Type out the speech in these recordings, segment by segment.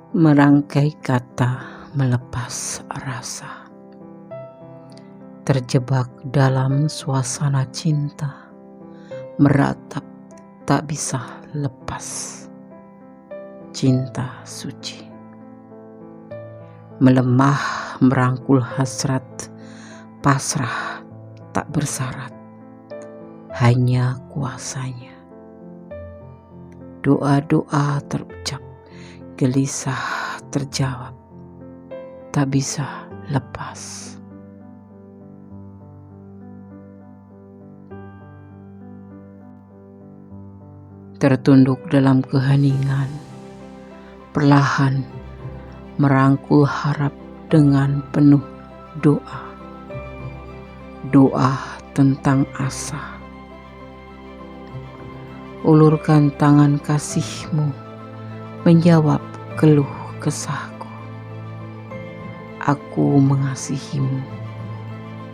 Merangkai kata melepas rasa, terjebak dalam suasana cinta, meratap tak bisa lepas. Cinta suci melemah, merangkul hasrat, pasrah tak bersyarat, hanya kuasanya. Doa-doa terucap, gelisah terjawab, tak bisa lepas. Tertunduk dalam keheningan, perlahan merangkul harap dengan penuh doa. Doa tentang asa. Ulurkan tangan kasihmu, menjawab keluh kesahku. Aku mengasihimu,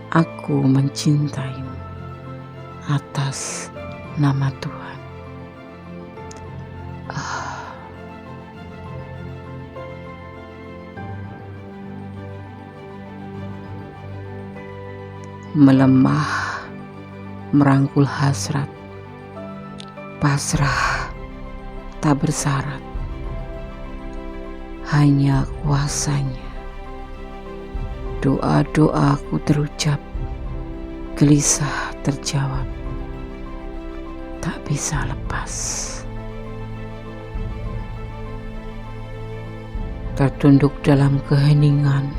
aku mencintaimu atas nama Tuhan. Melemah, merangkul hasrat, pasrah tak bersyarat, hanya kuasanya. Doa-doaku terucap, gelisah terjawab, tak bisa lepas. Tertunduk dalam keheningan,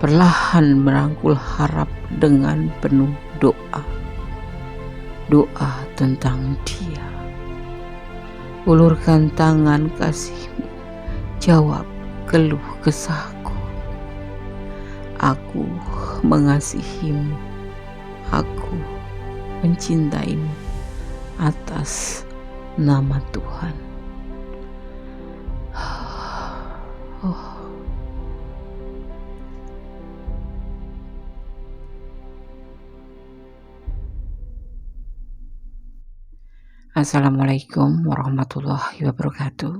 perlahan merangkul harap dengan penuh doa. Doa tentang dia. Ulurkan tangan kasihmu, jawab keluh kesahku. Aku mengasihimu, aku mencintaimu atas nama Tuhan. Assalamualaikum warahmatullahi wabarakatuh.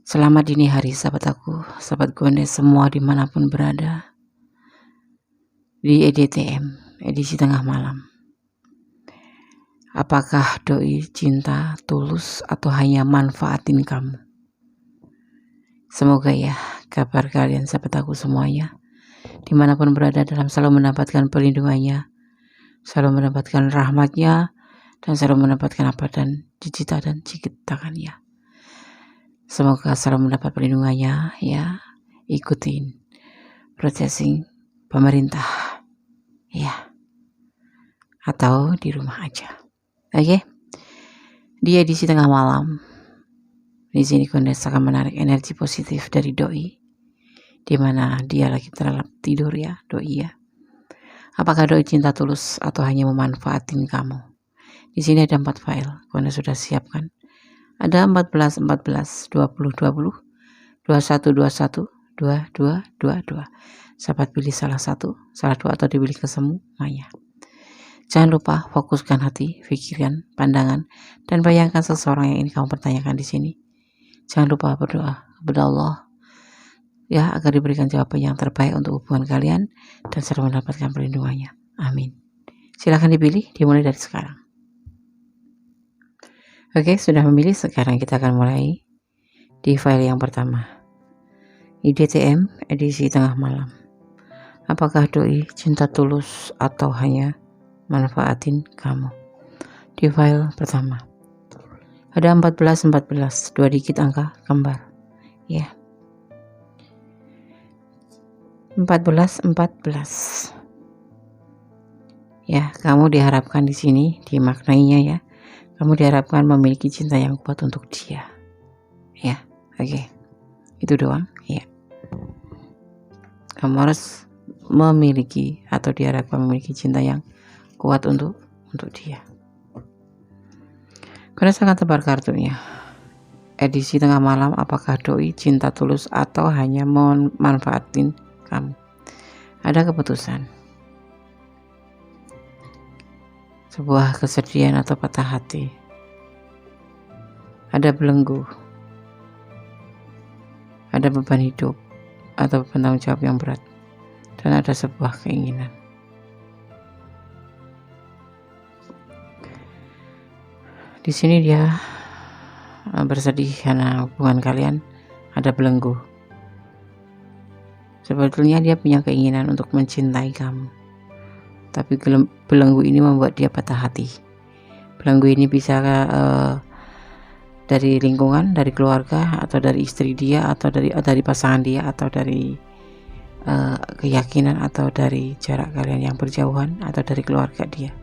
Selamat dini hari sahabat aku, sahabat Gondes semua dimanapun berada. Di EDTM, edisi tengah malam. Apakah doi cinta tulus atau hanya manfaatin kamu? Semoga ya kabar kalian sahabat aku semuanya dimanapun berada dalam selalu mendapatkan perlindungannya, selalu mendapatkan rahmatnya, dan selalu mendapatkan apa dan dicita dan ciptakannya. Semoga selalu mendapat perlindungannya ya. Ikutin processing pemerintah ya, atau di rumah aja. Oke. Di edisi tengah malam di sini Gondes akan menarik energi positif dari doi, di mana dia lagi terlelap tidur ya doi ya. Apakah doi cinta tulus atau hanya memanfaatin kamu? Di sini ada 4 file, Gondes sudah siapkan. Ada 14, 20, 21, 22, 22. Sahabat pilih salah satu, salah dua atau dipilih kesemuanya. Jangan lupa fokuskan hati, pikiran, pandangan, dan bayangkan seseorang yang ingin kamu pertanyakan di sini. Jangan lupa berdoa kepada Allah ya agar diberikan jawaban yang terbaik untuk hubungan kalian dan selalu mendapatkan perlindungannya. Amin. Silakan dipilih, dimulai dari sekarang. Oke, sudah memilih, sekarang kita akan mulai di file yang pertama. EDTM edisi tengah malam. Apakah doi cinta tulus atau hanya manfaatin kamu? Di file pertama. Ada 14, 2 digit angka kembar. Ya. 14. Ya, kamu diharapkan di sini dimaknainya ya. Kamu diharapkan memiliki cinta yang kuat untuk dia. Ya, oke. Itu doang, ya. Kamu harus memiliki atau diharapkan memiliki cinta yang kuat untuk dia. Karena sangat tebar kartunya. Edisi tengah malam, apakah doi cinta tulus atau hanya memanfaatin kamu? Ada keputusan. Sebuah kesedihan atau patah hati. Ada belenggu. ada beban hidup atau beban tanggung jawab yang berat, dan ada sebuah keinginan. Di sini dia bersedih karena hubungan kalian ada belenggu. Sebetulnya dia punya keinginan untuk mencintai kamu, tapi belenggu ini membuat dia patah hati. Belenggu ini bisa dari lingkungan, dari keluarga, atau dari istri dia, atau dari pasangan dia, atau dari keyakinan, atau dari jarak kalian yang berjauhan, atau dari keluarga dia.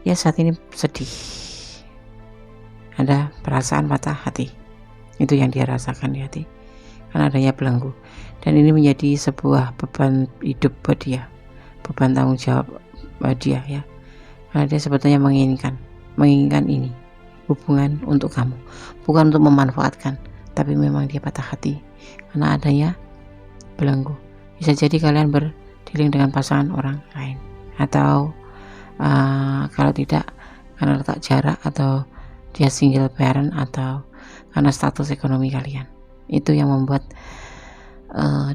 Ya saat ini sedih, ada perasaan patah hati. Itu yang dia rasakan di hati karena adanya belenggu, dan ini menjadi sebuah beban hidup buat dia, beban tanggung jawab buat dia, ya. Karena dia sebetulnya menginginkan ini hubungan untuk kamu, bukan untuk memanfaatkan, tapi memang dia patah hati karena adanya belenggu. Bisa jadi kalian berdealing dengan pasangan orang lain, atau kalau tidak karena letak jarak, atau dia single parent, atau karena status ekonomi kalian. Itu yang membuat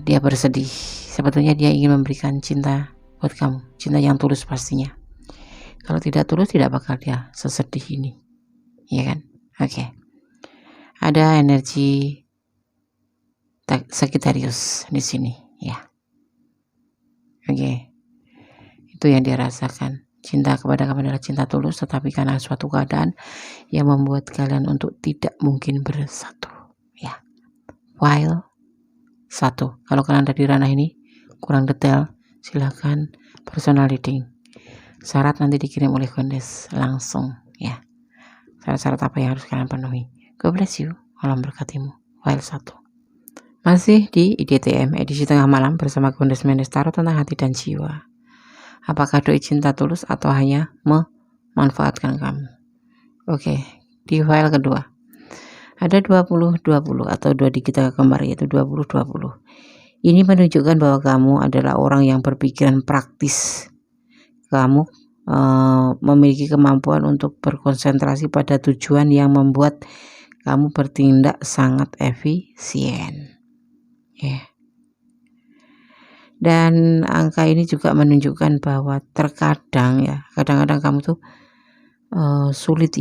dia bersedih. Sebetulnya dia ingin memberikan cinta buat kamu, cinta yang tulus pastinya. Kalau tidak tulus tidak bakal dia sesedih ini, ya kan? Oke. Ada energi Sagittarius di sini, ya. Oke. Itu yang dia rasakan. Cinta kepada kamu adalah cinta tulus, tetapi karena suatu keadaan yang membuat kalian untuk tidak mungkin bersatu, ya. File 1. Kalau kalian ada di ranah ini kurang detail, silahkan personal reading. Syarat nanti dikirim oleh Kondes langsung, ya. Syarat-syarat apa yang harus kalian penuhi. God bless you. Alam berkatimu. File 1. Masih di IDTM edisi tengah malam bersama Kondes Mendes Tarot tentang hati dan jiwa. Apakah doi cinta tulus atau hanya memanfaatkan kamu? Oke, di file kedua ada 20-20 atau 2 digit kembar, yaitu 20-20. Ini menunjukkan bahwa kamu adalah orang yang berpikiran praktis. Kamu memiliki kemampuan untuk berkonsentrasi pada tujuan yang membuat kamu bertindak sangat efisien, ya. Dan angka ini juga menunjukkan bahwa terkadang, ya, kadang-kadang kamu tuh sulit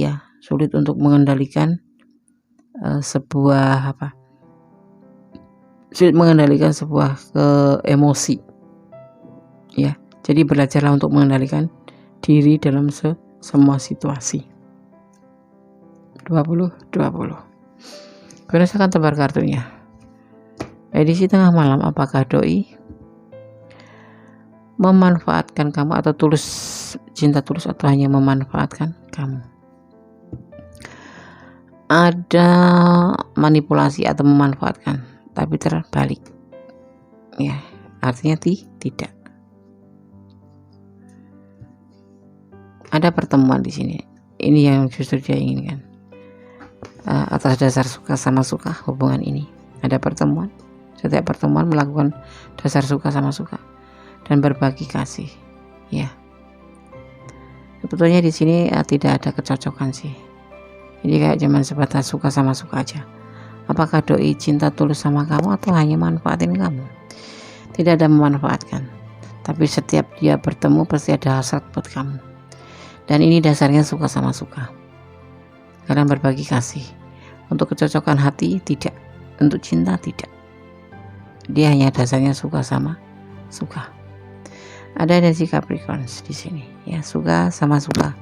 untuk mengendalikan sebuah emosi, ya. Jadi belajarlah untuk mengendalikan diri dalam semua situasi. 20-20. Kemudian saya akan tebar kartunya. Edisi tengah malam, apakah doi memanfaatkan kamu atau cinta tulus atau hanya memanfaatkan kamu? Ada manipulasi atau memanfaatkan, tapi terbalik, ya. Artinya tidak. Ada pertemuan di sini. Ini yang justru dia inginkan. Atas dasar suka sama suka hubungan ini. Ada pertemuan. Setiap pertemuan melakukan dasar suka sama suka dan berbagi kasih, ya. Sebetulnya di sini tidak ada kecocokan sih. Jadi kayak cuman sebatas suka sama suka aja. Apakah doi cinta tulus sama kamu atau hanya manfaatin kamu? Tidak ada memanfaatkan, tapi setiap dia bertemu pasti ada hasrat buat kamu. Dan ini dasarnya suka sama suka. Kalian berbagi kasih. Untuk kecocokan hati tidak, untuk cinta tidak. Dia hanya dasarnya suka sama suka. Ada energi Capricorn di sini, ya, suka sama suka.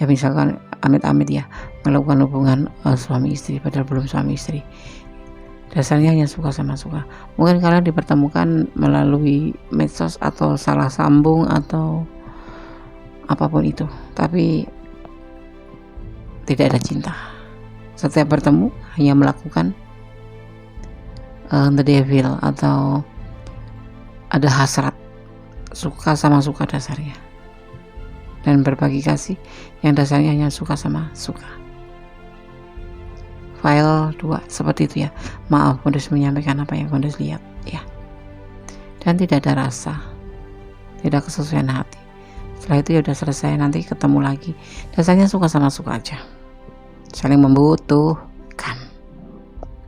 Ya, misalkan amit-amit ya melakukan hubungan suami istri padahal belum suami istri. Dasarnya hanya suka sama suka. Mungkin kalian dipertemukan melalui medsos atau salah sambung atau apapun itu, tapi tidak ada cinta. Setiap bertemu hanya melakukan the devil, atau ada hasrat suka sama suka dasarnya, dan berbagi kasih yang dasarnya hanya suka sama suka. File 2 seperti itu, ya. Maaf, Kondes menyampaikan apa yang Kondes lihat, ya. Dan tidak ada rasa, tidak kesesuaian hati. Setelah itu ya udah selesai, nanti ketemu lagi. Dasarnya suka sama suka aja, saling membutuhkan,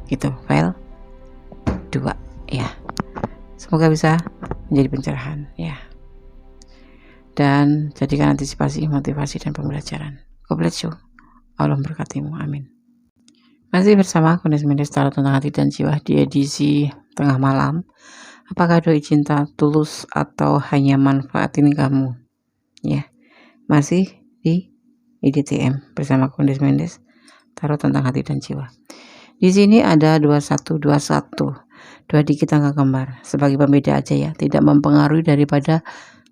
gitu. File 2 ya. Semoga bisa menjadi pencerahan ya. Dan jadikan antisipasi, motivasi, dan pembelajaran. God bless you. Allah memberkatimu. Amin. Masih bersama Kondis Mendes Tarot tentang hati dan jiwa di edisi tengah malam. Apakah doi cinta tulus atau hanya manfaatin kamu? Ya, masih di IDTM bersama Kondis Mendes Tarot tentang hati dan jiwa. Di sini ada 2121, 2 digit angka kembar sebagai pembeda aja ya, tidak mempengaruhi daripada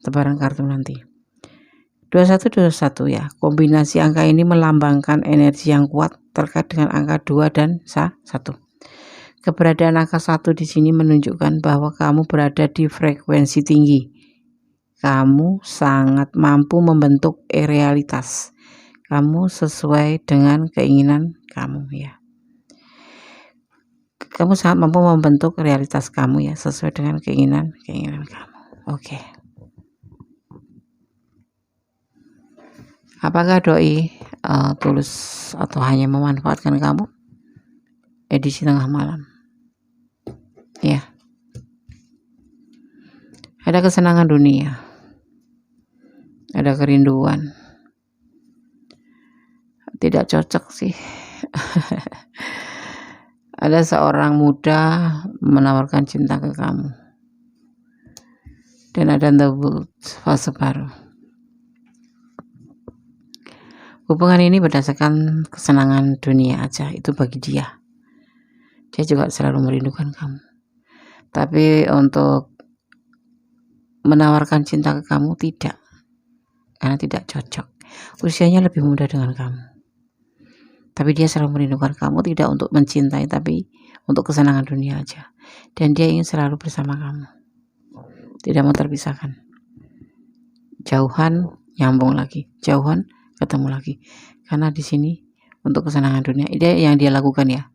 tebaran kartu nanti. 2121 ya, kombinasi angka ini melambangkan energi yang kuat terkait dengan angka 2 dan 1. Keberadaan angka 1 di sini menunjukkan bahwa kamu berada di frekuensi tinggi. Kamu sangat mampu membentuk realitas. Kamu sesuai dengan keinginan kamu ya. Kamu sangat mampu membentuk realitas kamu ya, sesuai dengan keinginan kamu. Oke. Apakah doi tulus atau hanya memanfaatkan kamu? Edisi tengah malam. Ya. Ada kesenangan dunia. Ada kerinduan. Tidak cocok sih. Ada seorang muda menawarkan cinta ke kamu. Dan ada double fase baru. Hubungan ini berdasarkan kesenangan dunia aja, itu bagi dia. Dia juga selalu merindukan kamu. Tapi untuk menawarkan cinta ke kamu tidak. Karena tidak cocok. Usianya lebih muda dengan kamu. Tapi dia selalu merindukan kamu, tidak untuk mencintai, tapi untuk kesenangan dunia aja. Dan dia ingin selalu bersama kamu. Tidak mau terpisahkan. Jauhan, nyambung lagi. Jauhan, ketemu lagi. Karena di sini untuk kesenangan dunia, ide yang dia lakukan ya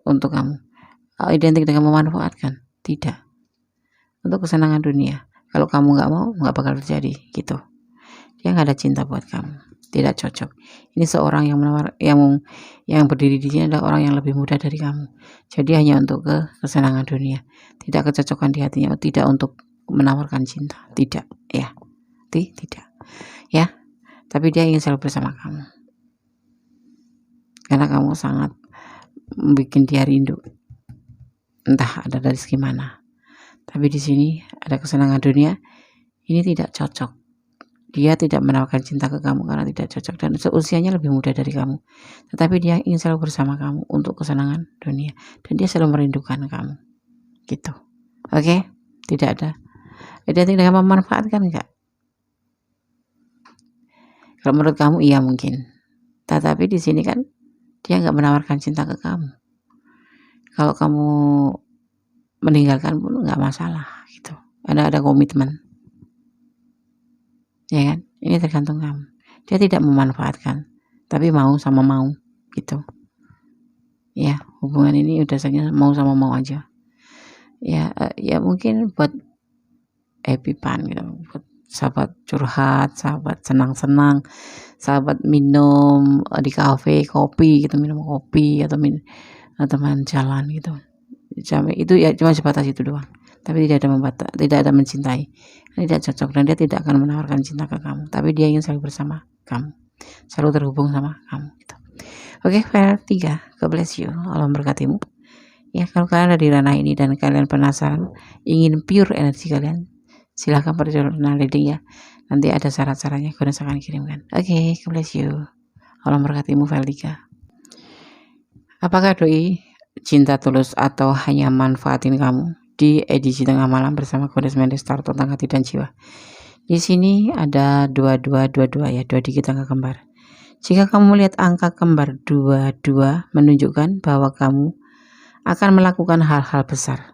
untuk kamu. Identik dengan memanfaatkan? Tidak. Untuk kesenangan dunia. Kalau kamu nggak mau, nggak bakal terjadi gitu. Dia nggak ada cinta buat kamu. Tidak cocok. Ini seorang yang berdiri di sini adalah orang yang lebih muda dari kamu. Jadi hanya untuk kesenangan dunia. Tidak kecocokan di hatinya. Tidak untuk menawarkan cinta. Tidak. Ya. Tidak. Ya. Tapi dia ingin selalu bersama kamu. Karena kamu sangat bikin dia rindu. Entah ada dari segi mana. Tapi di sini ada kesenangan dunia. Ini tidak cocok. Dia tidak menawarkan cinta ke kamu karena tidak cocok. Dan seusianya lebih muda dari kamu. Tetapi dia ingin selalu bersama kamu untuk kesenangan dunia. Dan dia selalu merindukan kamu. Gitu. Oke? Tidak ada. Identik dengan memanfaatkan enggak? Kalau menurut kamu iya mungkin. Tetapi di sini kan dia nggak menawarkan cinta ke kamu. Kalau kamu meninggalkan pun nggak masalah gitu. Ada komitmen. Ya kan? Ini tergantung kamu. Dia tidak memanfaatkan, tapi mau sama mau gitu. Ya, hubungan ini udah saja mau sama mau aja. Ya mungkin buat happy fun gitu. Buat sahabat curhat, sahabat senang-senang, sahabat minum di kafe kopi gitu, minum kopi atau teman jalan gitu. Itu ya cuma sebatas itu doang. Tapi tidak ada mencintai. Tidak cocok dan dia tidak akan menawarkan cinta ke kamu. Tapi dia ingin selalu bersama kamu, selalu terhubung sama kamu. Gitu. Oke, file 3. God bless you. Allah memberkatimu. Ya, kalau kalian ada di ranah ini dan kalian penasaran, ingin pure energi kalian, silahkan perjalanan reading ya. Nanti ada syarat-syaratnya, kalian akan kirimkan. Oke, God bless you. Allah memberkatimu, file 3. Apakah doi cinta tulus atau hanya manfaatin kamu? Di edisi tengah malam bersama Kondis Mendes Tarot tentang hati dan jiwa. Di sini ada 2222 ya, 2 digit angka kembar. Jika kamu melihat angka kembar 22 menunjukkan bahwa kamu akan melakukan hal-hal besar.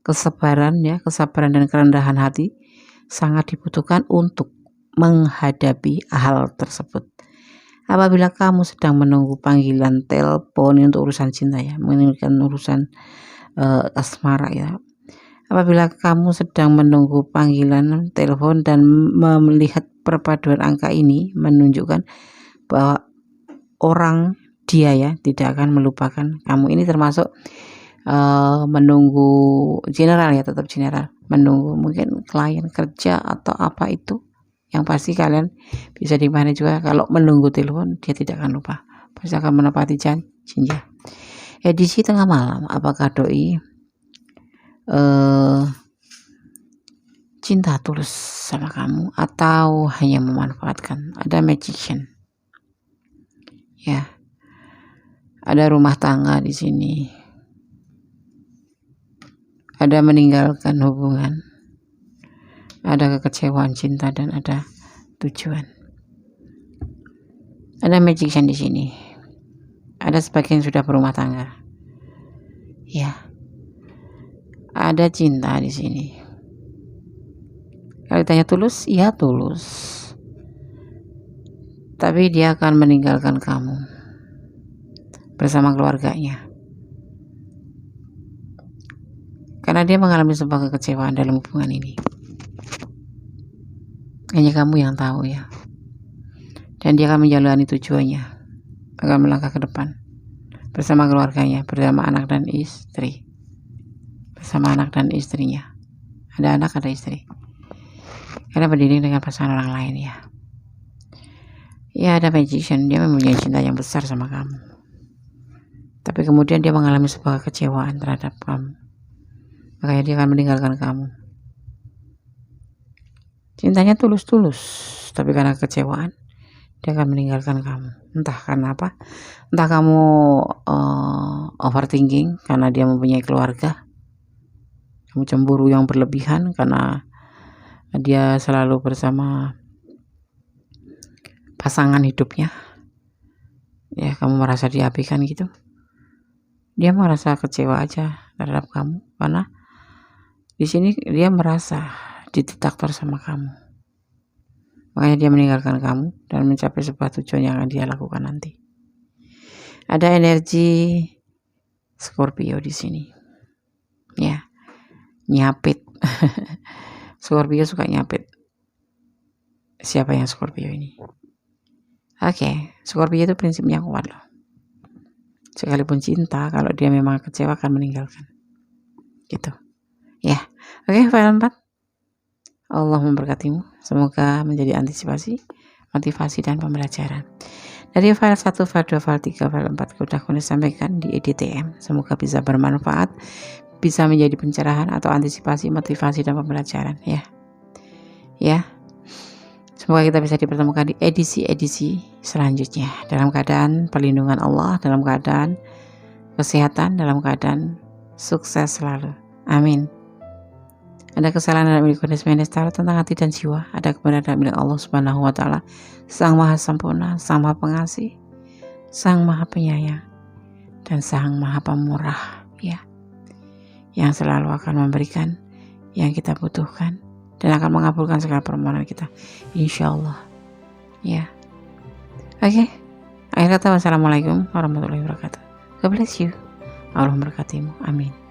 Kesabaran dan kerendahan hati sangat dibutuhkan untuk menghadapi hal tersebut. Apabila kamu sedang menunggu panggilan telepon untuk urusan cinta ya, menginginkan urusan asmara ya. Apabila kamu sedang menunggu panggilan telepon dan melihat perpaduan angka ini menunjukkan bahwa orang dia ya tidak akan melupakan kamu. Ini termasuk menunggu general ya, tetap general, menunggu mungkin klien kerja atau apa itu, yang pasti kalian bisa dimana juga kalau menunggu telepon dia tidak akan lupa, pasti akan menepati janjinya. Edisi tengah malam, apakah doi cinta tulus sama kamu atau hanya memanfaatkan? Ada magician ya, ada rumah tangga di sini, ada meninggalkan hubungan, ada kekecewaan cinta, dan ada tujuan. Ada magician di sini, ada sebagian sudah berumah tangga ya, ada cinta di sini. Kalau ditanya tulus, ya tulus, tapi dia akan meninggalkan kamu bersama keluarganya karena dia mengalami sebuah kekecewaan dalam hubungan ini. Hanya kamu yang tahu ya, dan dia akan menjalani tujuannya, akan melangkah ke depan bersama keluarganya, bersama anak dan istri, bersama anak dan istrinya. Ada anak, ada istri, karena berdiri dengan pasangan orang lain ya. Ya, ada magician, dia mempunyai cinta yang besar sama kamu, tapi kemudian dia mengalami sebuah kekecewaan terhadap kamu, makanya dia akan meninggalkan kamu. Cintanya tulus-tulus, tapi karena kekecewaan dia akan meninggalkan kamu. Entah karena apa, entah kamu overthinking karena dia mempunyai keluarga, kamu cemburu yang berlebihan karena dia selalu bersama pasangan hidupnya ya, kamu merasa diabaikan gitu. Dia merasa kecewa aja terhadap kamu karena di sini dia merasa didiktator sama kamu, makanya dia meninggalkan kamu dan mencapai sebuah tujuan yang akan dia lakukan nanti. Ada energi Scorpio di sini ya, nyapit. Scorpio suka nyapit. Siapa yang Scorpio ini? Oke, Scorpio itu prinsipnya kuat loh. Sekalipun cinta, kalau dia memang kecewa akan meninggalkan gitu ya. Oke, file 4. Allah memberkatimu, semoga menjadi antisipasi, motivasi, dan pembelajaran. Dari file 1, file 2, file 3, file 4 sudah aku sampaikan di EDTM. Semoga bisa bermanfaat, bisa menjadi pencerahan atau antisipasi, motivasi, dan pembelajaran ya. Semoga kita bisa dipertemukan di edisi-edisi selanjutnya dalam keadaan perlindungan Allah, dalam keadaan kesehatan, dalam keadaan sukses selalu. Amin. Ada kesalahan dalam milik semesta tentang hati dan jiwa, ada kebenaran dalam milik Allah Subhanahu wa Ta'ala, Sang Maha Sempurna, Sang Maha Pengasih, Sang Maha Penyayang, dan Sang Maha Pemurah ya, yang selalu akan memberikan yang kita butuhkan dan akan mengabulkan segala permohonan kita, insyaallah ya. Oke, akhir kata, wassalamualaikum warahmatullahi wabarakatuh. God bless you. Allah memberkatimu. Amin.